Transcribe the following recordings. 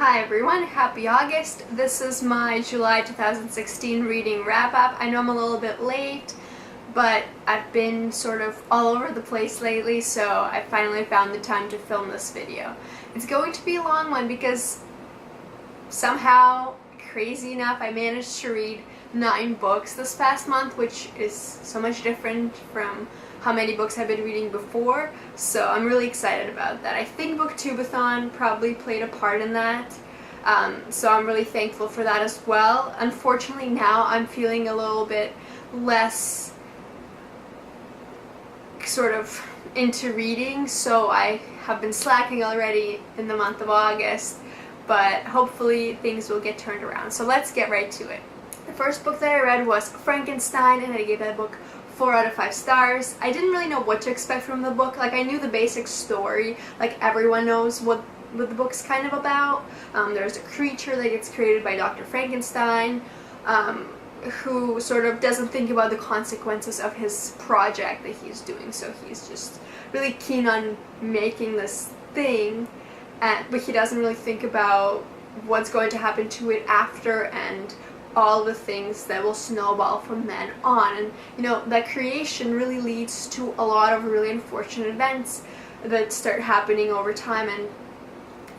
Hi everyone, happy August. This is my July 2016 reading wrap-up. I know I'm a little bit late, but I've been sort of all over the place lately, so I finally found the time to film this video. It's going to be a long one because somehow, crazy enough, I managed to read 9 books this past month, which is so much different from how many books I've been reading before, so I'm really excited about that. I think Booktubeathon probably played a part in that, so I'm really thankful for that as well. Unfortunately now I'm feeling a little bit less sort of into reading, so I have been slacking already in the month of August, but hopefully things will get turned around. So let's get right to it. The first book that I read was Frankenstein, and I gave that book 4 out of 5 stars. I didn't really know what to expect from the book. Like, I knew the basic story, like everyone knows what the book's kind of about. There's a creature that gets created by Dr. Frankenstein, who sort of doesn't think about the consequences of his project that he's doing, so he's just really keen on making this thing, but he doesn't really think about what's going to happen to it after and all the things that will snowball from then on. And you know, that creation really leads to a lot of really unfortunate events that start happening over time, and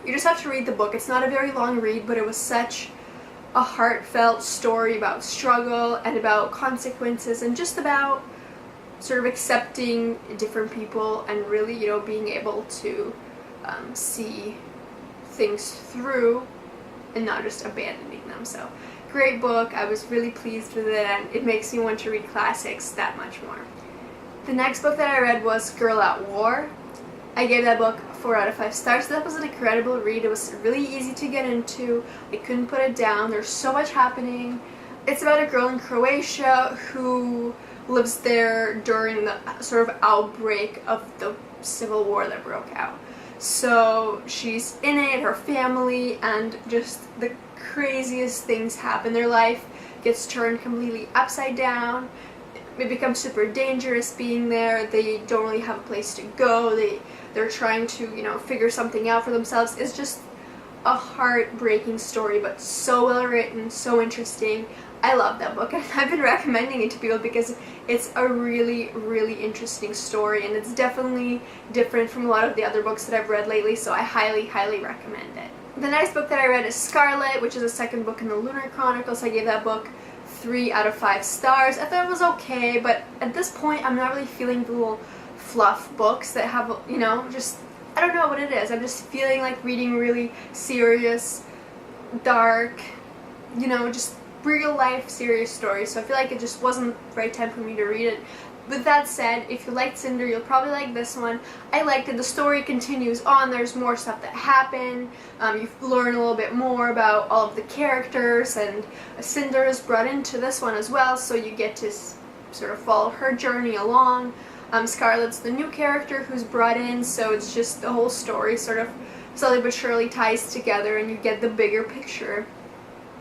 you just have to read the book. It's not a very long read, but it was such a heartfelt story about struggle and about consequences and just about sort of accepting different people and really, you know, being able to see things through and not just abandoning them. So great book. I was really pleased with it, and it makes me want to read classics that much more. The next book that I read was Girl at War. I gave that book 4 out of 5 stars. That was an incredible read. It was really easy to get into. I couldn't put it down. There's so much happening. It's about a girl in Croatia who lives there during the sort of outbreak of the civil war that broke out. So she's in it, her family, and just the craziest things happen. Their life gets turned completely upside down. It becomes super dangerous being there. They don't really have a place to go. They're trying to, you know, figure something out for themselves. It's just a heartbreaking story, but so well written, so interesting. I love that book, and I've been recommending it to people because it's a really, really interesting story, and it's definitely different from a lot of the other books that I've read lately, so I highly, highly recommend it. The next book that I read is Scarlet, which is the second book in the Lunar Chronicles. I gave that book 3 out of 5 stars. I thought it was okay, but at this point I'm not really feeling the little fluff books that have, you know, just, I don't know what it is. I'm just feeling like reading really serious, dark, you know, just real life serious stories, so I feel like it just wasn't the right time for me to read it. With that said, if you liked Cinder, you'll probably like this one. I liked it. The story continues on. There's more stuff that happened. You learn a little bit more about all of the characters, and Cinder is brought into this one as well, so you get to sort of follow her journey along. Scarlet's the new character who's brought in, so it's just the whole story sort of slowly but surely ties together, and you get the bigger picture.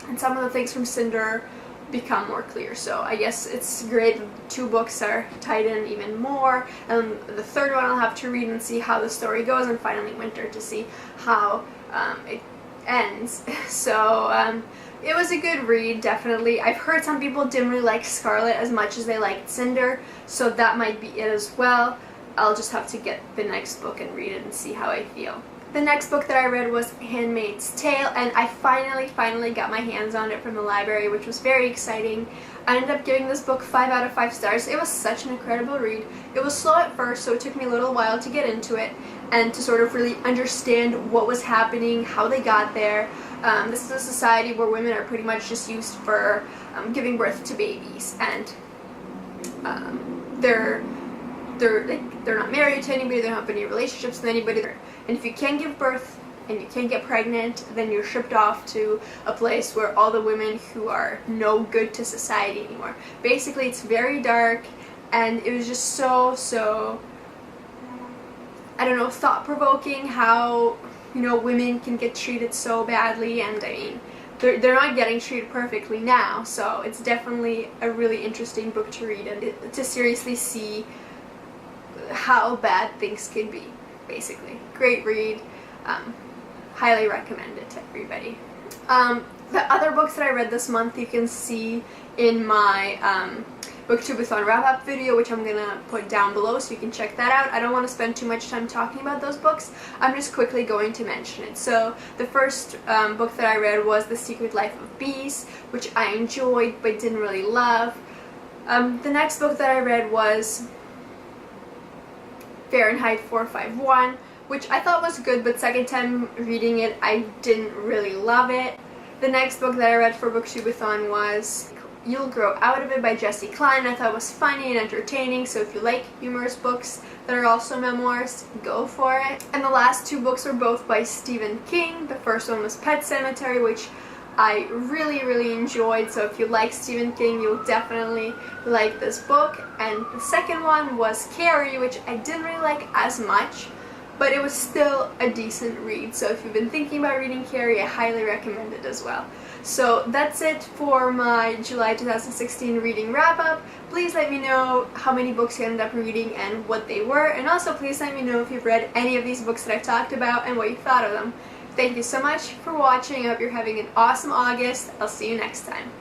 And some of the things from Cinder become more clear, so I guess it's great that 2 books are tied in even more, and the third one I'll have to read and see how the story goes, and finally Winter to see how it ends. So it was a good read, definitely. I've heard some people didn't really like Scarlet as much as they liked Cinder, so that might be it as well. I'll just have to get the next book and read it and see how I feel. The next book that I read was Handmaid's Tale, and I finally got my hands on it from the library, which was very exciting. I ended up giving this book 5 out of 5 stars. It was such an incredible read. It was slow at first, so it took me a little while to get into it and to sort of really understand what was happening, how they got there. This is a society where women are pretty much just used for giving birth to babies, and they're not married to anybody, they don't have any relationships with anybody, and if you can't give birth and you can't get pregnant, then you're shipped off to a place where all the women who are no good to society anymore. Basically, it's very dark, and it was just so I don't know, thought-provoking how, you know, women can get treated so badly, and I mean, they're not getting treated perfectly now, so it's definitely a really interesting book to read and to seriously see how bad things can be, basically. Great read. highly recommend it to everybody. The other books that I read this month you can see in my Booktubeathon wrap-up video, which I'm gonna put down below so you can check that out. I don't want to spend too much time talking about those books. I'm just quickly going to mention it. So the first book that I read was The Secret Life of Bees, which I enjoyed but didn't really love. The next book that I read was Fahrenheit 451, which I thought was good, but second time reading it, I didn't really love it. The next book that I read for Booktubeathon was You'll Grow Out of It by Jessie Klein. I thought it was funny and entertaining, so if you like humorous books that are also memoirs, go for it. And the last two books were both by Stephen King. The first one was Pet Sematary, which I really enjoyed, so if you like Stephen King, you'll definitely like this book. And the second one was Carrie, which I didn't really like as much, but it was still a decent read. So if you've been thinking about reading Carrie, I highly recommend it as well. So that's it for my July 2016 reading wrap-up. Please let me know how many books you ended up reading and what they were, and also please let me know if you've read any of these books that I've talked about and what you thought of them. Thank you so much for watching. I hope you're having an awesome August. I'll see you next time.